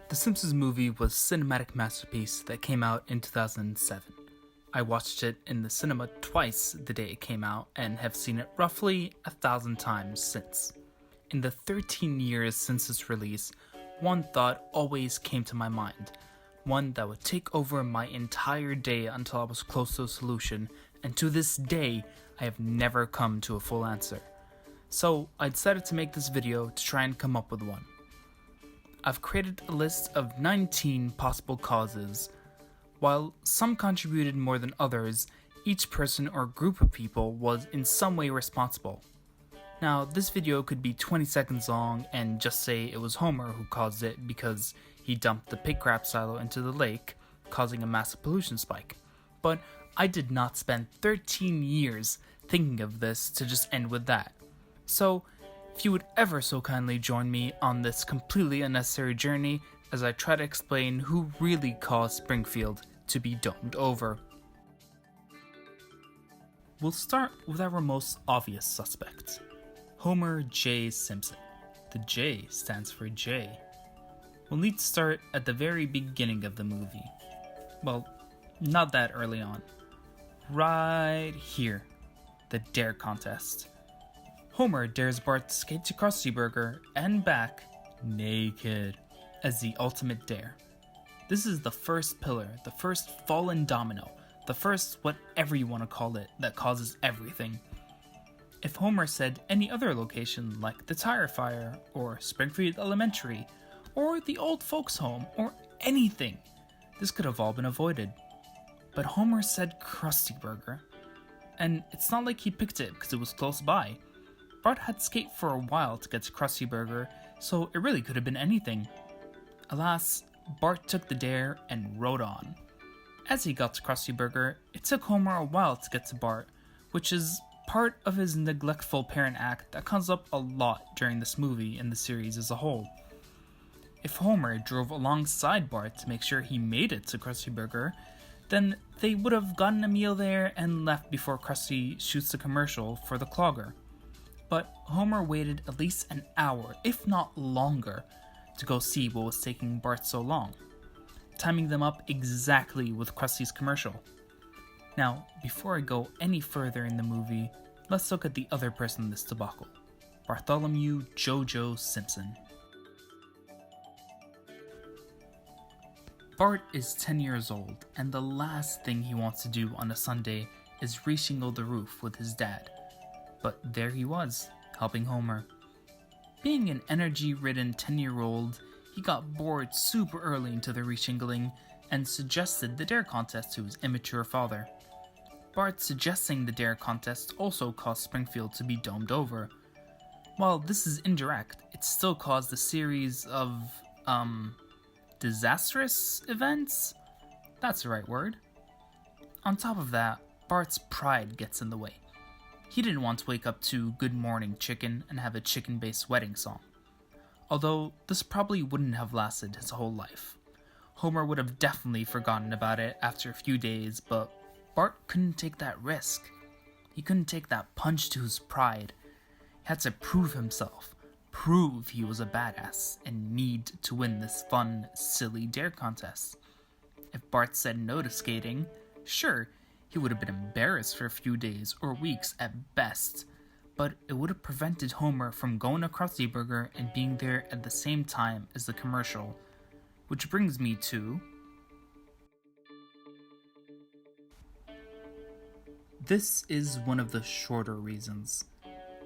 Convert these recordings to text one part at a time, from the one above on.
The Simpsons movie was a cinematic masterpiece that came out in 2007. I watched it in the cinema twice the day it came out and have seen it roughly 1,000 times since. In the 13 years since its release, one thought always came to my mind, one that would take over my entire day until I was close to a solution, and to this day, I have never come to a full answer. So I decided to make this video to try and come up with one. I've created a list of 19 possible causes. While some contributed more than others, each person or group of people was in some way responsible. Now, this video could be 20 seconds long and just say it was Homer who caused it because he dumped the pig crap silo into the lake, causing a massive pollution spike. But I did not spend 13 years thinking of this to just end with that. So, if you would ever so kindly join me on this completely unnecessary journey as I try to explain who really caused Springfield to be domed over. We'll start with our most obvious suspect, Homer J. Simpson. The J stands for J. We'll need to start at the very beginning of the movie. Well, not that early on. Right here, the dare contest. Homer dares Bart to skate to Krusty Burger and back naked as the ultimate dare. This is the first pillar, the first fallen domino, the first whatever you want to call it that causes everything. If Homer said any other location like the tire fire or Springfield Elementary or the old folks home or anything, this could have all been avoided. But Homer said Krusty Burger. And it's not like he picked it because it was close by. Bart had to skate for a while to get to Krusty Burger, so it really could have been anything. Alas, Bart took the dare and rode on. As he got to Krusty Burger, it took Homer a while to get to Bart, which is part of his neglectful parent act that comes up a lot during this movie and the series as a whole. If Homer drove alongside Bart to make sure he made it to Krusty Burger, then they would have gotten a meal there and left before Krusty shoots the commercial for the clogger. But Homer waited at least an hour, if not longer, to go see what was taking Bart so long, timing them up exactly with Krusty's commercial. Now, before I go any further in the movie, let's look at the other person in this debacle, Bartholomew Jojo Simpson. Bart is 10 years old, and the last thing he wants to do on a Sunday is reshingle the roof with his dad. But there he was, helping Homer. Being an energy-ridden 10-year-old, he got bored super early into the reshingling and suggested the dare contest to his immature father. Bart suggesting the dare contest also caused Springfield to be domed over. While this is indirect, it still caused a series of, disastrous events? That's the right word. On top of that, Bart's pride gets in the way. He didn't want to wake up to Good Morning Chicken and have a chicken-based wedding song. Although, this probably wouldn't have lasted his whole life. Homer would have definitely forgotten about it after a few days, but Bart couldn't take that risk. He couldn't take that punch to his pride. He had to prove himself, prove he was a badass, and need to win this fun, silly dare contest. If Bart said no to skating, sure, he would have been embarrassed for a few days or weeks at best, but it would have prevented Homer from going to Krusty Burger and being there at the same time as the commercial. Which brings me to... This is one of the shorter reasons.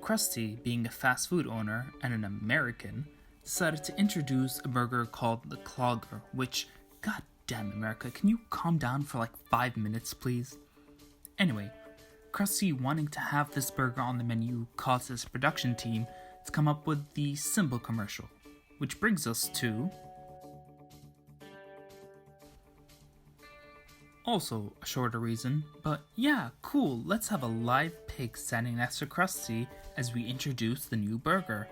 Krusty, being a fast food owner and an American, decided to introduce a burger called the Clogger, which, god damn America, can you calm down for like 5 minutes please? Anyway, Krusty wanting to have this burger on the menu caused his production team to come up with the symbol commercial, which brings us to... Also a shorter reason, but yeah, cool, let's have a live pig standing next to Krusty as we introduce the new burger.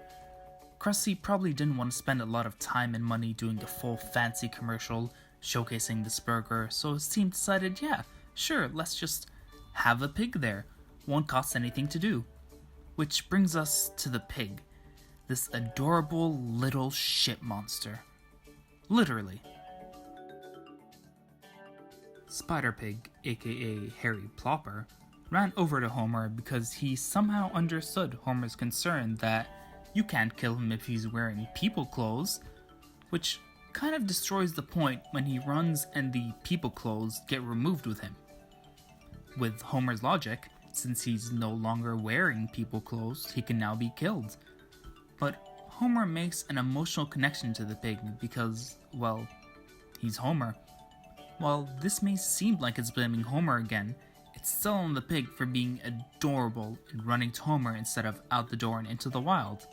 Krusty probably didn't want to spend a lot of time and money doing a full fancy commercial showcasing this burger, so his team decided, yeah, sure, let's just have a pig there. Won't cost anything to do. Which brings us to the pig. This adorable little shit monster. Literally. Spider Pig, aka Harry Plopper, ran over to Homer because he somehow understood Homer's concern that you can't kill him if he's wearing people clothes, which kind of destroys the point when he runs and the people clothes get removed with him. With Homer's logic, since he's no longer wearing people clothes, he can now be killed. But Homer makes an emotional connection to the pig because, well, he's Homer. While this may seem like it's blaming Homer again, it's still on the pig for being adorable and running to Homer instead of out the door and into the wild.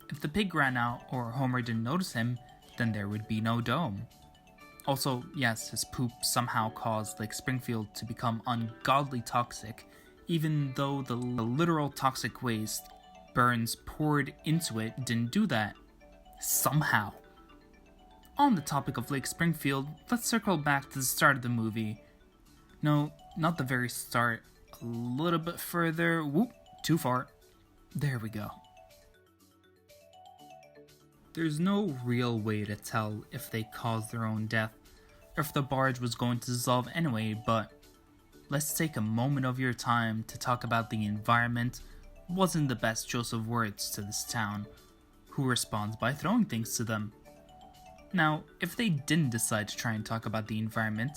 If the pig ran out or Homer didn't notice him, then there would be no dome. Also, yes, his poop somehow caused Lake Springfield to become ungodly toxic, even though the literal toxic waste Burns poured into it didn't do that. Somehow. On the topic of Lake Springfield, let's circle back to the start of the movie. No, not the very start. A little bit further. Whoop, too far. There we go. There's no real way to tell if they caused their own death, or if the barge was going to dissolve anyway, but let's take a moment of your time to talk about the environment wasn't the best choice of words to this town, who responds by throwing things to them. Now, if they didn't decide to try and talk about the environment,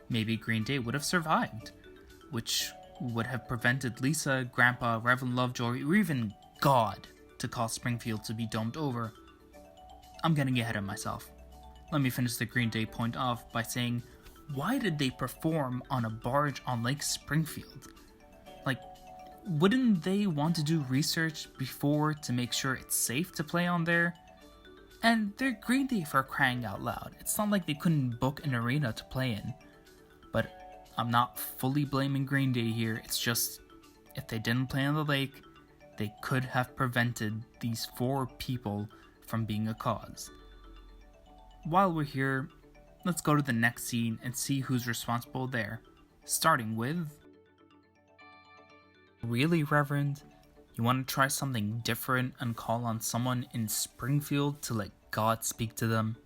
maybe Green Day would have survived, which would have prevented Lisa, Grandpa, Reverend Lovejoy, or even God to cause Springfield to be domed over. I'm getting ahead of myself. Let me finish the Green Day point off by saying, why did they perform on a barge on Lake Springfield? Like, wouldn't they want to do research before to make sure it's safe to play on there? And they're Green Day for crying out loud. It's not like they couldn't book an arena to play in. But I'm not fully blaming Green Day here, it's just, if they didn't play on the lake, they could have prevented these 4 people from being a cause. While we're here, let's go to the next scene and see who's responsible there, starting with... Really, Reverend? You want to try something different and call on someone in Springfield to let God speak to them?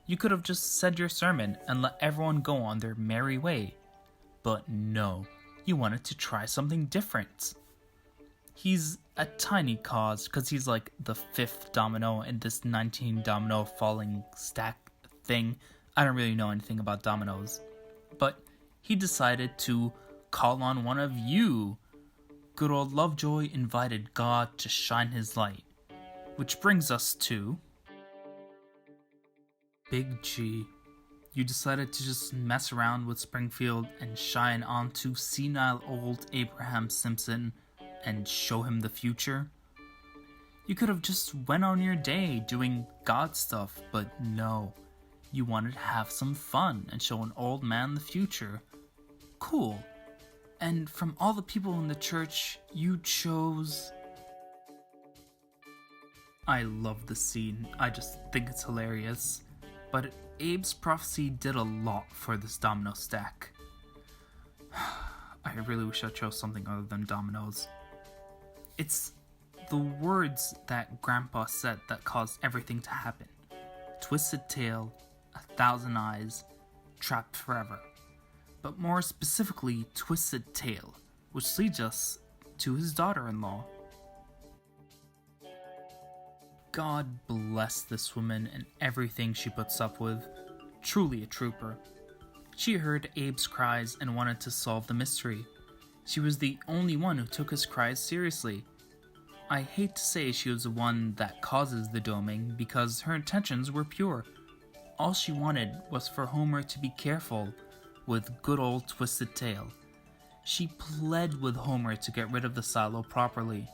You could have just said your sermon and let everyone go on their merry way. But no, you wanted to try something different. He's a tiny cause because he's like the 5th domino in this 19 domino falling stack thing. I don't really know anything about dominoes. But he decided to call on one of you. Good old Lovejoy invited God to shine his light. Which brings us to... Big G. You decided to just mess around with Springfield and shine onto senile old Abraham Simpson and show him the future? You could have just went on your day doing God stuff, but no. You wanted to have some fun and show an old man the future. Cool. And from all the people in the church, you chose... I love the scene. I just think it's hilarious. But Abe's prophecy did a lot for this domino stack. I really wish I chose something other than dominoes. It's the words that Grandpa said that caused everything to happen. Twisted tail, 1,000 eyes, trapped forever. But more specifically, twisted tail, which leads us to his daughter-in-law. God bless this woman and everything she puts up with. Truly a trooper. She heard Abe's cries and wanted to solve the mystery. She was the only one who took his cries seriously. I hate to say she was the one that causes the doming because her intentions were pure. All she wanted was for Homer to be careful with good old Twisted Tail. She pled with Homer to get rid of the silo properly.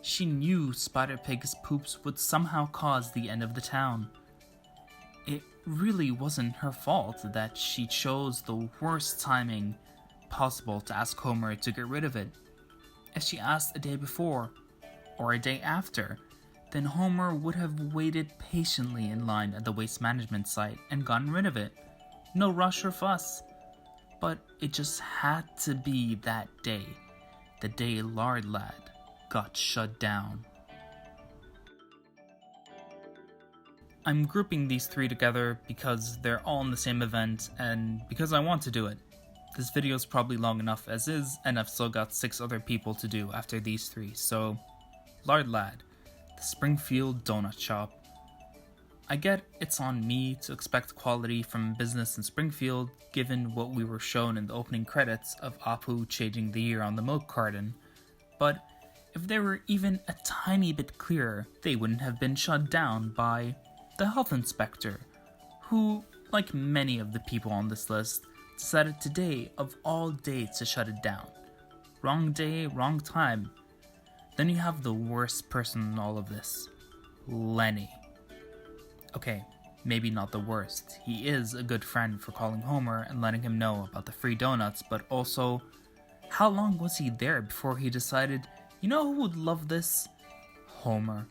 She knew Spider Pig's poops would somehow cause the end of the town. It really wasn't her fault that she chose the worst timing possible to ask Homer to get rid of it. If she asked a day before, or a day after, then Homer would have waited patiently in line at the waste management site and gotten rid of it. No rush or fuss. But it just had to be that day, the day Lard Lad got shut down. I'm grouping these three together because they're all in the same event and because I want to do it. This video is probably long enough as is, and I've still got 6 other people to do after these 3, so Lard Lad, the Springfield Donut Shop. I get it's on me to expect quality from business in Springfield given what we were shown in the opening credits of Apu changing the year on the milk carton, but if they were even a tiny bit clearer, they wouldn't have been shut down by the health inspector, who, like many of the people on this list, decided today of all days to shut it down. Wrong day, wrong time. Then you have the worst person in all of this, Lenny. Okay, maybe not the worst. He is a good friend for calling Homer and letting him know about the free donuts, but also, how long was he there before he decided, you know who would love this? Homer.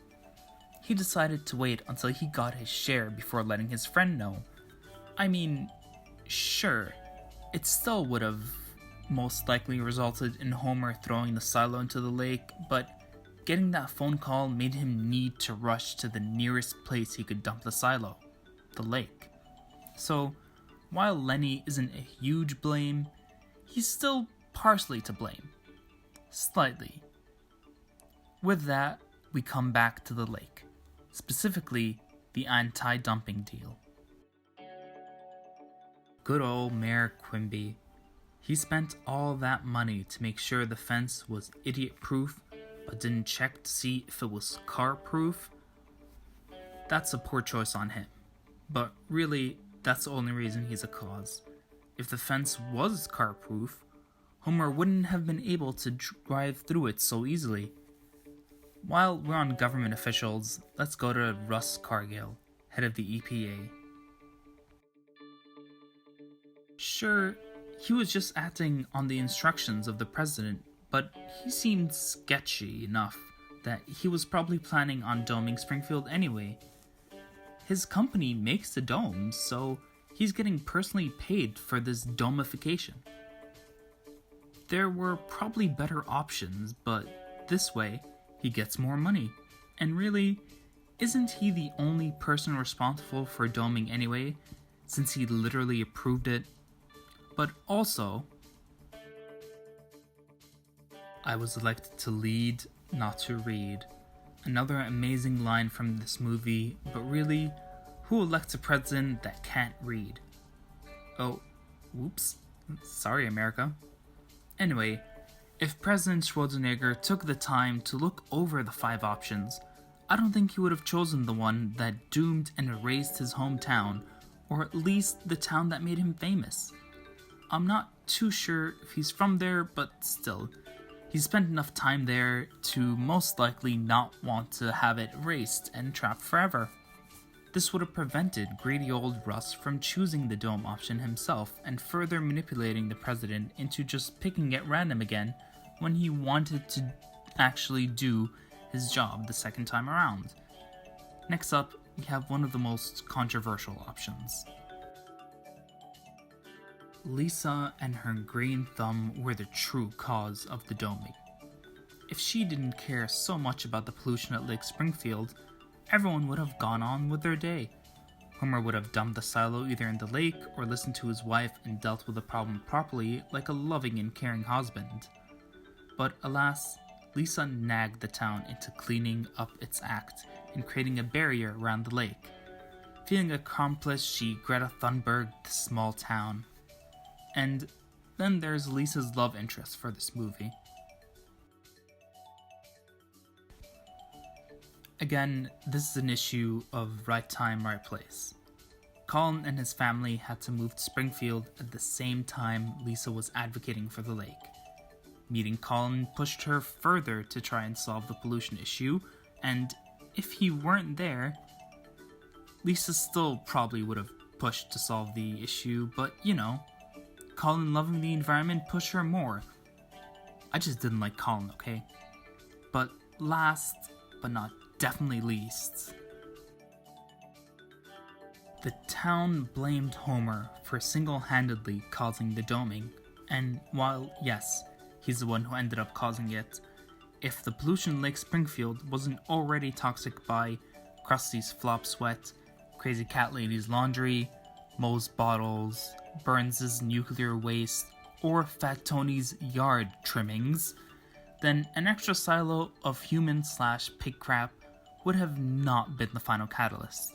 He decided to wait until he got his share before letting his friend know. I mean, sure, it still would have most likely resulted in Homer throwing the silo into the lake, but getting that phone call made him need to rush to the nearest place he could dump the silo, the lake. So, while Lenny isn't a huge blame, he's still partially to blame. Slightly. With that, we come back to the lake, specifically the anti-dumping deal. Good old Mayor Quimby. He spent all that money to make sure the fence was idiot-proof, but didn't check to see if it was car-proof. That's a poor choice on him. But really, that's the only reason he's a cause. If the fence was car-proof, Homer wouldn't have been able to drive through it so easily. While we're on government officials, let's go to Russ Cargill, head of the EPA. Sure, he was just acting on the instructions of the president, but he seemed sketchy enough that he was probably planning on doming Springfield anyway. His company makes the domes, so he's getting personally paid for this domification. There were probably better options, but this way, he gets more money. And really, isn't he the only person responsible for doming anyway, since he literally approved it? But also, I was elected to lead, not to read. Another amazing line from this movie, but really, who elects a president that can't read? Oh, whoops. Sorry, America. Anyway, if President Schwarzenegger took the time to look over the 5 options, I don't think he would have chosen the one that doomed and erased his hometown, or at least the town that made him famous. I'm not too sure if he's from there, but still, he spent enough time there to most likely not want to have it erased and trapped forever. This would have prevented greedy old Russ from choosing the dome option himself and further manipulating the president into just picking at random again when he wanted to actually do his job the second time around. Next up, we have one of the most controversial options. Lisa and her green thumb were the true cause of the doming. If she didn't care so much about the pollution at Lake Springfield, everyone would have gone on with their day. Homer would have dumped the silo either in the lake or listened to his wife and dealt with the problem properly like a loving and caring husband. But alas, Lisa nagged the town into cleaning up its act and creating a barrier around the lake. Feeling accomplished, she Greta Thunberg'd the small town. And then there's Lisa's love interest for this movie. Again, this is an issue of right time, right place. Colin and his family had to move to Springfield at the same time Lisa was advocating for the lake. Meeting Colin pushed her further to try and solve the pollution issue, and if he weren't there, Lisa still probably would have pushed to solve the issue, but you know, Colin loving the environment pushed her more. I just didn't like Colin, okay? But last, but not definitely least, the town blamed Homer for single-handedly causing the doming, and while, yes, he's the one who ended up causing it, if the pollution in Lake Springfield wasn't already toxic by Krusty's flop sweat, Crazy Cat Lady's laundry, Moe's bottles, Burns' nuclear waste, or Fat Tony's yard trimmings, then an extra silo of human/pig crap would have not been the final catalyst.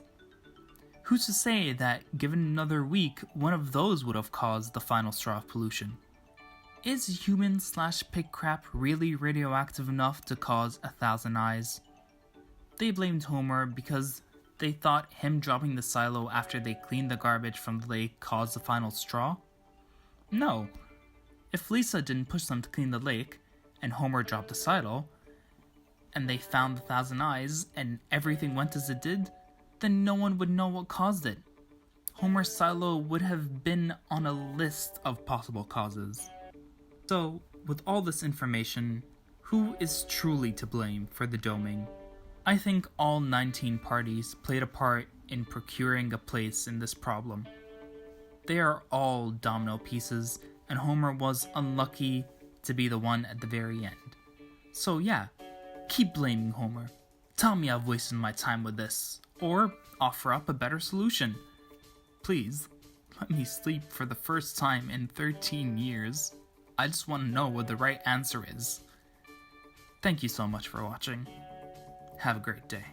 Who's to say that, given another week, one of those would have caused the final straw of pollution? Is human/pig crap really radioactive enough to cause 1,000 eyes? They blamed Homer because they thought him dropping the silo after they cleaned the garbage from the lake caused the final straw? No. If Lisa didn't push them to clean the lake, and Homer dropped the silo, and they found the 1,000 eyes, and everything went as it did, then no one would know what caused it. Homer's silo would have been on a list of possible causes. So, with all this information, who is truly to blame for the doming? I think all 19 parties played a part in procuring a place in this problem. They are all domino pieces, and Homer was unlucky to be the one at the very end. So yeah, keep blaming Homer. Tell me I've wasted my time with this, or offer up a better solution. Please, let me sleep for the first time in 13 years. I just want to know what the right answer is. Thank you so much for watching. Have a great day.